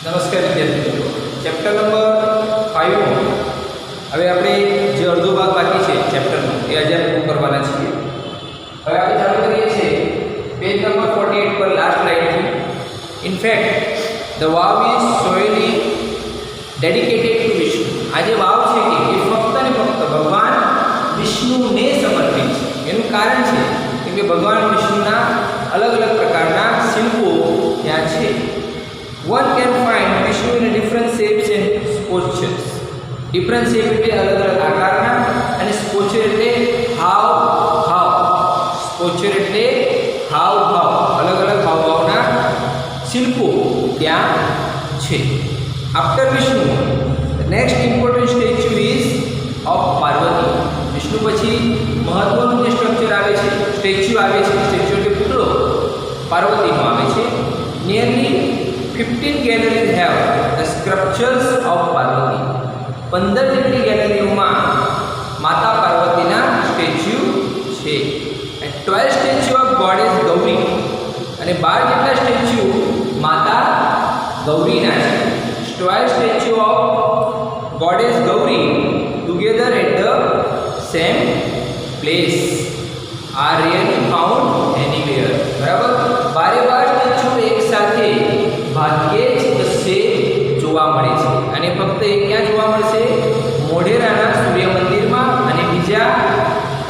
નમસ્કાર વિદ્યાર્થી મિત્રો, ચેપ્ટર નંબર 5 હવે આપણે જે અડધો ભાગ બાકી છે ચેપ્ટરનો એ આજે પૂરું કરવાના છીએ. હવે આપણે ચાલુ કરીએ છીએ પેજ નંબર 48 પર લાસ્ટ લાઈનથી. In fact the vav is solely dedicated to Vishnu. આ જે વાવ છે કે એ ફક્ત ને ફક્ત ભગવાન વિષ્ણુને સમર્પિત છે. એનું કારણ છે કે ભગવાન વિષ્ણુના અલગ અલગ પ્રકારના શિલ્પો ત્યાં છે. One can find Vishnu in different shapes and postures. Different shape એટલે અલગ અલગ આકારના અને posture એટલે હાવ ભાવ. posture એટલે હાવ ભાવ, અલગ અલગ હાવભાવના શિલ્પો ત્યાં છે. After Vishnu, the next important statue is of Parvati. Vishnu પછી મહત્વનું જે સ્ટ્રક્ચર આવે છે, સ્ટેચ્યુ આવે છે, સ્ટેચ્યુ એટલે પુતળો પાર્વતીનો આવે છે. Nearly 15 galleries have the sculptures of Parvati. 15 જેટલી ગેલેરીઓમાં માતા પાર્વતીના સ્ટેચ્યુ છે. and 12 statue of goddess Gauri અને 12 જેટલા સ્ટેચ્યુ માતા ગૌરીના છે. 12 statue of goddess Gauri together at the same place are rarely found anywhere. બરાબર, 12 સ્ટેચ્યુ એક સાથે ભાગ્યે જ કશે જોવા મળે છે અને ફક્ત એ ક્યાં જોવા મળશે? મોઢેરાના સૂર્ય મંદિરમાં અને બીજા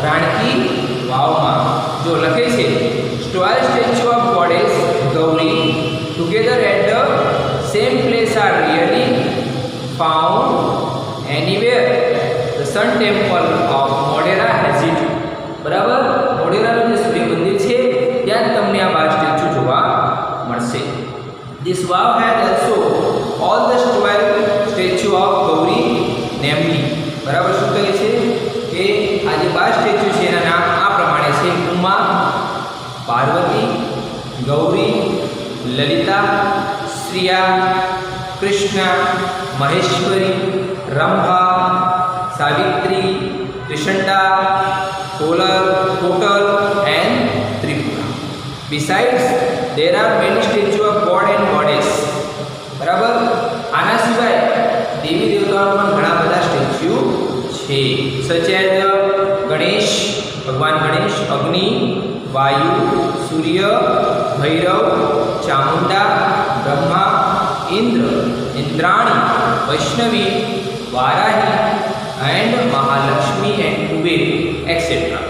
રાણકી વાવમાં. જો લખે છે 12 statue of goddess Gauri together at the same place are really found anywhere. The sun temple of Modhera has it. બરાબર, મોઢેરાનું જે સૂર્ય મંદિર છે ત્યાં જ તમને આ 12 સ્ટેચ્યુ જોવા મળશે. This wow has also all the 12 statue of Gauri, namely. બરાબર, શું કહે છે કે આ જે 12 સ્ટેચ્યુ છે એના નામ આ પ્રમાણે છે: Uma, Parvati, Gauri, Lalita, Shriya, Krishna, Maheshwari, Rambha, Savitri, Trishanda, Totala and Tripura. Besides, there are many statues of god and goddess. બરાબર, આના સિવાય દેવી દેવતાઓના પણ ઘણા બધા સ્ટેચ્યુ છે. such as ગણેશ, ભગવાન Ganesh, Agni, Vayu, Surya, Bhairav, Chamunda, Brahma, Indra, Indrani, Vaishnavi, Varahi and Mahalakshmi and Kuber etcetera.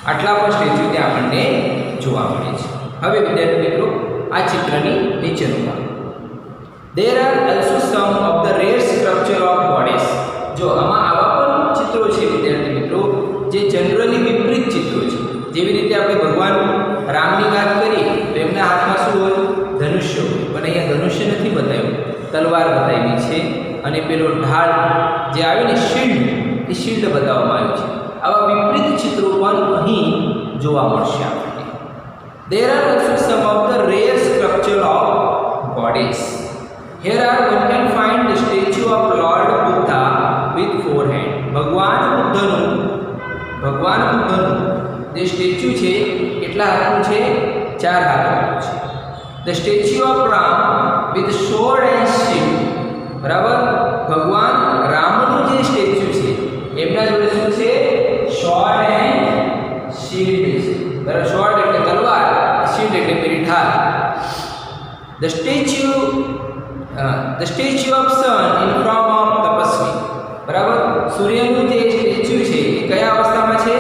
આટલા પણ સ્ટેચ્યુ ત્યાં આપણને જોવા મળે છે. હવે વિદ્યાર્થી મિત્રો, આ ચિત્રની નીચેનો ભાગ. There are also some of the rare structure of goddess. જો આમાં આવા પણ ચિત્રો છે વિદ્યાર્થી મિત્રો જે જનરલી વિપરીત ચિત્રો છે. જેવી રીતે આપણે ભગવાન રામની વાત કરી તો એમના હાથમાં શું હોય? ધનુષ્ય હોય. પણ અહીંયા ધનુષ્ય નથી બતાવ્યું, તલવાર બતાવી છે અને પેલો ઢાળ જે આવે ને શિલ્ડ, એ શિલ્ડ બતાવવામાં આવ્યું છે. આવા વિપરીત ચિત્રો પણ અહીં જોવા મળશે આપણને. There are also some of the rare sculpture of goddess. Here are one can find the statue of Lord Buddha with 4 hands. ભગવાન બુદ્ધનું જે સ્ટેચ્યુ છે કેટલા હાથનું છે? 4 હાથનું છે. The statue of Ram with sword and shield. બરાબર, ભગવાન રામનું જે સ્ટેચ્યુ છે એમના જોડે શું છે? sword and shield છે. બરાબર, sword એટલે તલવાર, shield એટલે પેલી ઢાલ. The statue of sun in form of Tapasvi. બરાબર, સૂર્યનું જે સ્ટેચ્યુ છે એ કયા અવસ્થામાં છે?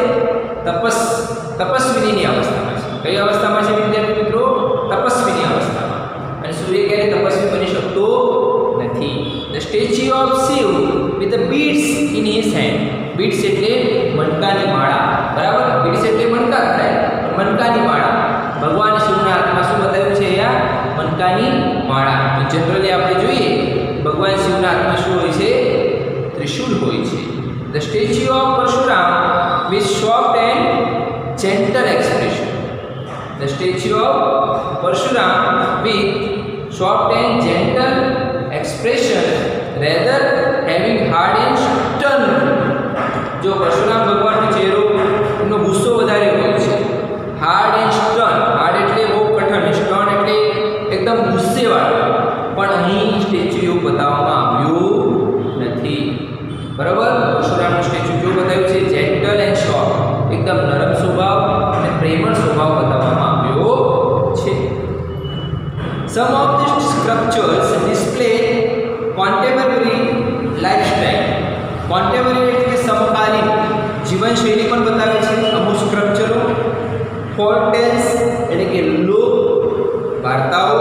તપસ્વીની અવસ્થામાં છે. કઈ અવસ્થામાં છે વિદ્યાર્થી મિત્રો? તપસ્વીની અવસ્થામાં. અને સૂર્ય ક્યારે તપસ્વી બની શકતો નથી. The statue of Shiv with the beads in his hand. beads એટલે મણકાની માળા. બરાબર, beads એટલે મણકા થાય, મણકાની માળા. ભગવાન શિવના હાથમાં શું બતાવ્યું છે? અહીંયા મણકાની માળા. તો જનરલી આપણે જોઈએ ભગવાન શિવના હાથમાં શું હોય છે? ત્રિશૂળ હોય છે. The statue of Parshuram with soft and gentle expression. The statue of Parshuram with soft and gentle expression rather having hard and stern. જો પરશુરામ ભગવાનનો ચહેરો એનો ગુસ્સો વધારે હોય છે. Hard and stern. હાર્ડ એટલે બહુ કઠણ, સ્ટર્ન એટલે એકદમ ગુસ્સેવાળો. પણ અહીં એકદમ નરમ સ્વભાવ અને પ્રેમળ સ્વભાવ બતાવવામાં આવ્યો છે. Some of the structures display contemporary lifestyle. Contemporary એટલે સમકાલીન જીવનશૈલી પણ બતાવે છે અમુક સ્ટ્રક્ચરો. ફોલ્ટેલ્સ એટલે કે લોક વાર્તાઓ,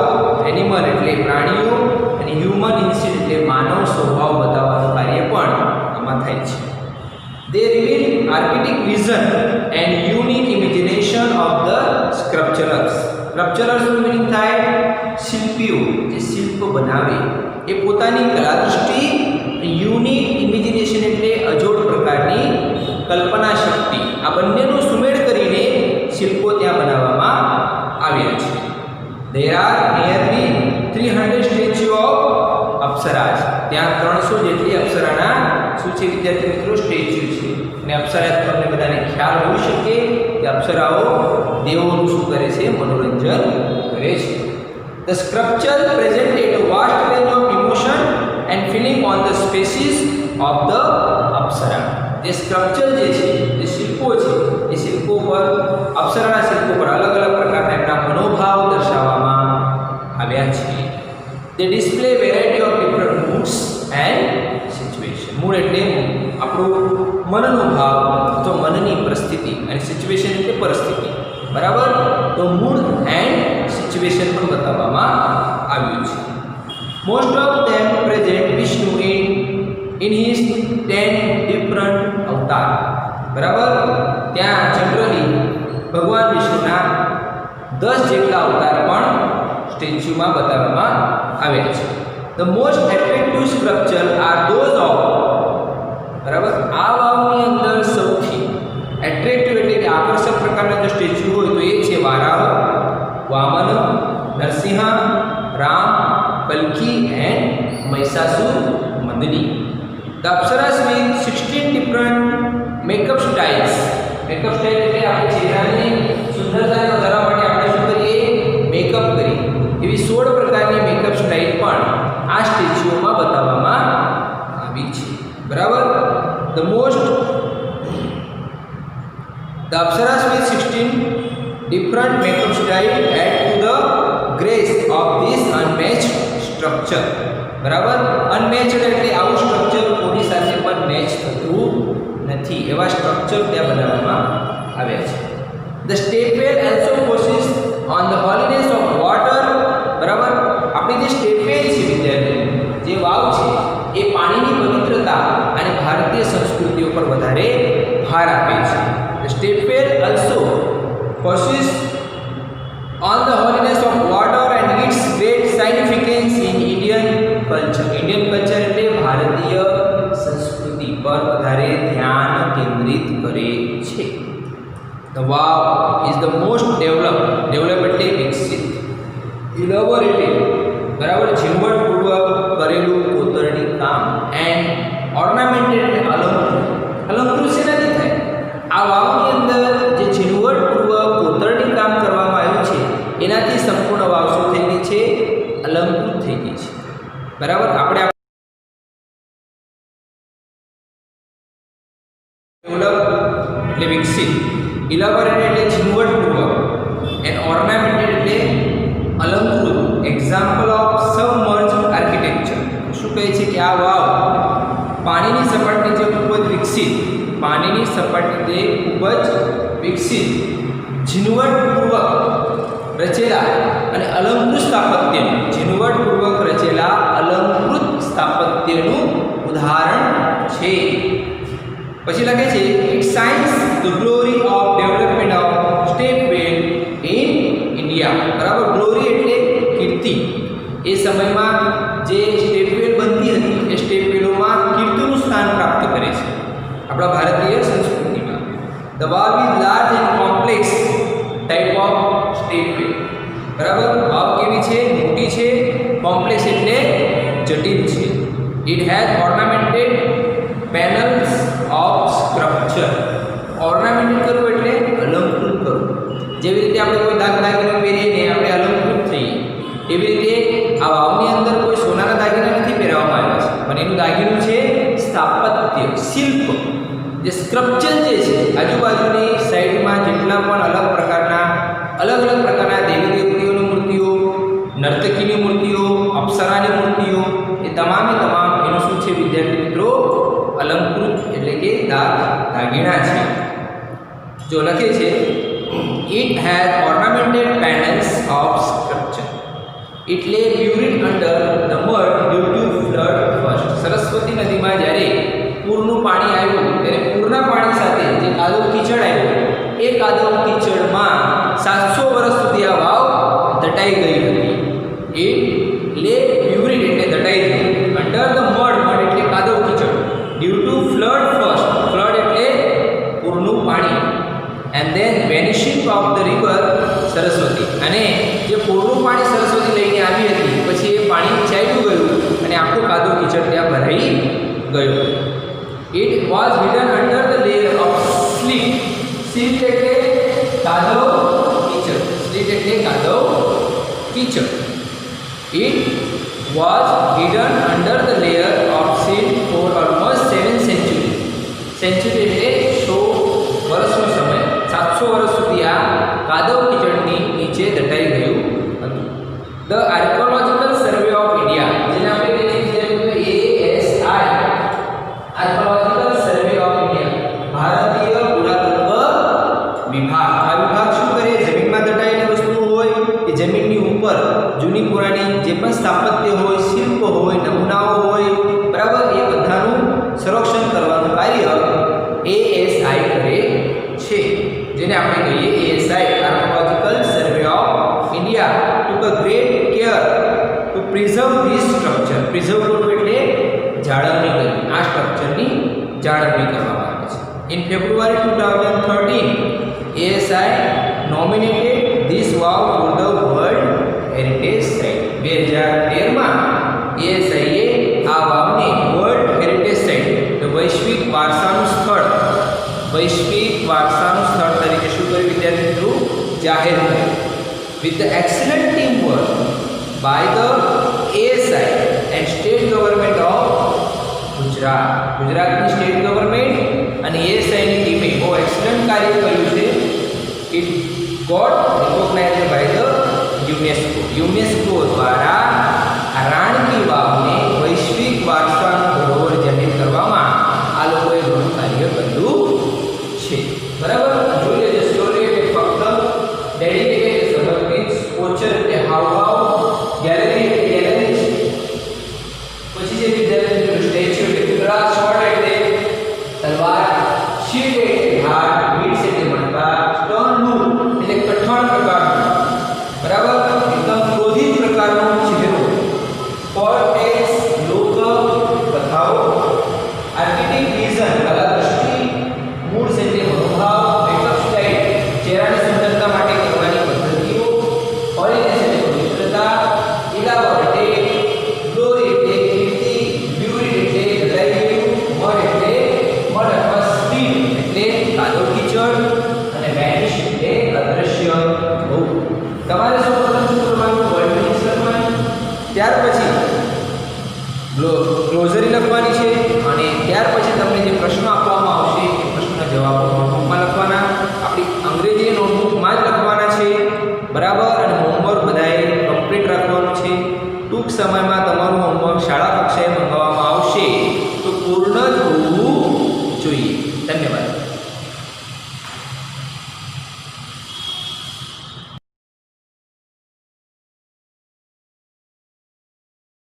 એનિમલ એટલે પ્રાણીઓ, અને હ્યુમન ઇન્સ્ટિંક્ટ એટલે માનવ સ્વભાવ બતાવવાનું કાર્ય પણ આમાં થાય છે. They reveal archaic vision and unique imagination of the sculptures. Sculptures નું meaning થાય શિલ્પીઓ, જે શિલ્પ બનાવે એ પોતાની કલા દૃષ્ટિ, યુનિક ઇમેજિનેશન એટલે અજોડ પ્રકારની કલ્પના શક્તિ, આ બંનેનો સુમેળ કરીને શિલ્પો ત્યાં બનાવવામાં આવ્યા છે. There are nearly 300 statue of apsaras. ત્યાં 300 જેટલી અપ્સરાના શું છે વિદ્યાર્થી મિત્રો સ્ટેચ્યુ છે. અને અપ્સરા તમને બધાને ખ્યાલ હોઈ શકે કે અપ્સરાઓ દેવોનું શું કરે છે, મનોરંજન કરે છે. The sculpture presented a vast range of emotion and feeling on the species of the અપ્સરા. જે સ્કલ્પચર જે છે, જે શિલ્પો છે, એ શિલ્પો પર, અપ્સરાના શિલ્પો પર અલગ અલગ પ્રકારના એમના મનોભાવ દર્શાવવામાં આવ્યા છે. They display variety of different moods and situation. Mood એટલે આપણું મનનો ભાવ તો મનની પરિસ્થિતિ, અને સિચ્યુએશન એટલે પરિસ્થિતિ, બરાબર. તો મૂડ એન્ડ સિચ્યુએશન પણ બતાવવામાં આવ્યું છે. Most of them present Vishnu in his 10 different અવતાર. બરાબર. ત્યાં જનરલી ભગવાન વિષ્ણુના 10 જેટલા અવતાર પણ સ્ટેચ્યુમાં બતાવવામાં આવ્યા છે. The most attractive structure R those of. બરાબર. આ વાવની અંદર સૌથી એટ્રેક્ટિવ એટલે કે આકર્ષક પ્રકારના જો સ્ટેચ્યુ હોય તો એ છે વારાહ, વામન, નરસિંહ, રામ, કલ્કી and Mahishasura Mardini. The apsaras with 16 different makeup styles. Makeup style એટલે આપણે ચહેરાની સુંદરતાને વધારવા માટે આપણે શું કરીએ, મેકઅપ કરીએ. એવી 16 પ્રકારની મેકઅપ સ્ટાઇલ પણ આ સ્ટેચ્યુઓમાં બતાવવામાં આવી છે. બરાબર. The apsaras with 16 different makeup style add to the grace of this unmatched structure. બરાબર. અનમેચ્ડ એટલે આવું સ્ટ્રક્ચર કોની સાથે પણ મેચ થતું નથી, એવા સ્ટ્રક્ચર ત્યાં બનાવવામાં આવ્યા છે. The stepwell also focuses on the holiness of water. બરાબર. આપણી જે સ્ટેપવેલ છે વિદ્યાર્થીઓ, જે વાવ છે, એ પાણીની પવિત્રતા અને ભારતીય સંસ્કૃતિઓ પર વધારે ભાર આપે છે. The stepwell also focuses on the holiness of water and its great significance in Indian culture. Indian culture એટલે ભારતીય સંસ્કૃતિ પર વધારે ધ્યાન કેન્દ્રિત કરે છે. The wow is the most developed એટલે વિકસિત, elaborated, બરાબર, ઝીણવટપૂર્વક કરેલું કોતરણી કામ, એન્ડ ઓર્નામેન્ટેડ એટલે અલંકૃત શેનાથી થાય, આ વાવની અંદર જે ઝીણવટપૂર્વક કોતરણી કામ કરવામાં આવ્યું છે એનાથી સંપૂર્ણ વાવ શું થઈ ગઈ છે, અલંકૃત થઈ ગઈ છે. બરાબર. આપણે ડેવલપ એટલે વિકસિત, ઇલાબોરેટેડ એટલે ઝીણવટપૂર્વક, એન્ડ ઓર્નામેન્ટેડ એટલે અલંકૃત. Example of submerge architecture. શું કહે છે કે આ વાવ પાણીની સપાટી જે ખૂબ જ વિકસિત, પાણીની સપાટી ખૂબ જ વિકસિત, ઝીણવટપૂર્વક રચેલા અને અલંકૃત સ્થાપત્યનું, ઝીણવટપૂર્વક રચેલા અલંકૃત સ્થાપત્યનું ઉદાહરણ છે. પછી લખે છે it science the glory of development of stepwell in India. બરાબર. ગ્લોરી એટલે કીર્તિ. એ સમયમાં જે સ્ટેપવેલ બનતી હતી એ સ્ટેપવેલોમાં કીર્તિનું સ્થાન પ્રાપ્ત કરે છે આપણા ભારતીય સંસ્કૃતિમાં. The vav is large and complex type of stepwell. બરાબર. વાવ કેવી છે, મોટી છે, કોમ્પ્લેક્સ એટલે જટિલ છે. It has ornamented panels of structure. Ornamented કરવું એટલે અલંકૃત કરવું. જેવી રીતે આપણે કોઈ દાગીનો પહેરીને આપણે અલંકૃત થઈએ, એવી રીતે આ વાવની અંદર કોઈ સોનાના દાગીના નથી પહેરવામાં આવ્યા છે, પણ એનું દાગીનું છે સ્થાપત્ય, શિલ્પ. જે સ્કલ્પચર જે છે, આજુબાજુની સાઈડમાં જેટલા પણ અલગ પ્રકારના દેવી દેવતીઓની મૂર્તિઓ, નર્તકીની મૂર્તિઓ, અપ્સરાની મૂર્તિઓ, એ તમામે તમામ એનું શું છે વિદ્યાર્થી મિત્રો? અલંકૃત એટલે કે દાગીના છે. જો લખે છે it has ornamented panels of sculpture. It lay buried under the mud due to flood first. Saraswati નદીમાં જ્યારે પૂરનું પાણી આવ્યું ત્યારે પૂરના પાણી સાથે જે કાદવ કીચડ આવ્યો એ કાદવ કીચડમાં 700 વર્ષ સુધી આ વાવ દટાઈ ગઈ હતી. It lay buried એટલે દટાઈ ગઈ. Under the mud એટલે કાદવ કીચડ. Due to flood first. Flood એટલે પૂરનું પાણી. And then vanishing of the river Saraswati. અને જે પૂરનું પાણી સરસ્વતી લઈને આવી હતી પછી એ પાણી ચાલ્યું ગયું અને આખું કાદવ કીચડ ત્યાં ભરાઈ ગયું. It was hidden under the layer of silt. Silt એટલે કાદવ કીચડ. Silt એટલે કાદવ કીચડ. It was hidden under the layer of silt for almost 7 centuries. Century એટલે 100 વર્ષનો સમય. 700 વર્ષ સુધી આ કાદવ કીચડની નીચે દટાઈ ગયું હતું. The Archaeological Survey of India, જેને આપણે કહીએ છીએ ASI, Archaeological Survey of India, ભારતીય પુરાતત્વ વિભાગ. આ વિભાગ શું કરે? જમીનમાં દટાયેલી વસ્તુઓ હોય કે જમીનની ઉપર જૂની પુરાણી જે પણ સ્થાપત્ય હોય, શિલ્પ હોય, નમૂનાઓ હોય, બરાબર, એ બધાનું સંરક્ષણ કરવાનું કાર્ય ASI કરે છે, જેને આપણે કહીએ ASI, Archaeological Survey of India, took a great care to preserve this structure. Preserve કરવું એટલે જાળવણી કરવી. આ સ્ટ્રક્ચરની જાળવણી કરવામાં આવે છે. In February 2013, ASI nominated this wow for the World Heritage Site. 2013માં ASI એ આ વાવને વર્લ્ડ હેરિટેજ સાઇટ, વૈશ્વિક વારસાનું સ્થળ તરીકે શું કર્યું વિદ્યાર્થી મિત્રો? જાહેર કર્યું. With the excellent teamwork by the ASI and state government of Gujarat. ગુજરાતની સ્ટેટ ગવર્મેન્ટ અને ASI ની ટીમે બહુ એક્સલન્ટ કાર્ય કર્યું છે. It got recognized by the UNESCO. UNESCO દ્વારા આ રાણકી વાવને વૈશ્વિક વારસાનો ધરોહર જાહેર કરવામાં આ લોકોએ ઘણું કાર્ય કર્યું છે. બરાબર, જોઈ લેજો સ્ટોરી એટલે ફક્ત ડેડિકેટેડ સમર્પિત, સ્કોચર એટલે હાવભાવ, ગેલેરી એટલે ગેલેરી છે. પછી જે વિદ્યાર્થી સ્ટેચ્યુ એટલે પુતળા, સ્વર્ડ એટલે તલવાર, શીલ્ડ એટલે ઢાળ, મીટ્સ એટલે મણકા, સ્ટોન લુક એટલે કઠણ પ્રકારનું, બરાબર, એકદમ ક્રોધિત પ્રકારનો ચહેરો, પોર્ટ્રેટ્સ લોક કથાઓ, આર્કિટેક્ટ વિઝન કલા દ્રષ્ટિ, મૂળ એટલે મનોભાવ, મેકઅપ સ્ટાઇલ ચહેરાની સુંદરતા માટે કરવાની પદ્ધતિઓ, હોલીનેસ એટલે પવિત્રતા, ઇલાબોરેટે ગ્લોરી એટલે કીર્તિ, બ્યુરી એટલે દટાઈ ગયું, મડ એટલે મડ અથવા સ્પીડ એટલે કાદવ કીચડ અને વેનિશ એટલે અદૃશ્ય થવું. તમારે સૌપ્રથમ શું કરવાનું? વર્ડ મિનિંગ્સ લખવાની, ત્યાર પછી ગ્લોઝરી લખવાની છે અને ત્યાર પછી તમને જે પ્રશ્નો આપવામાં આવશે એ પ્રશ્નના જવાબો નોટબુકમાં લખવાના. આપણી અંગ્રેજી નોટબુકમાં જ લખવાના છે, બરાબર. અને હોમવર્ક બધાએ કમ્પ્લીટ રાખવાનું છે. ટૂંક સમયમાં તમારું હોમવર્ક શાળા કક્ષાએ મંગાવવામાં આવશે, તો પૂર્ણ જ હોવું જોઈએ. ધન્યવાદ.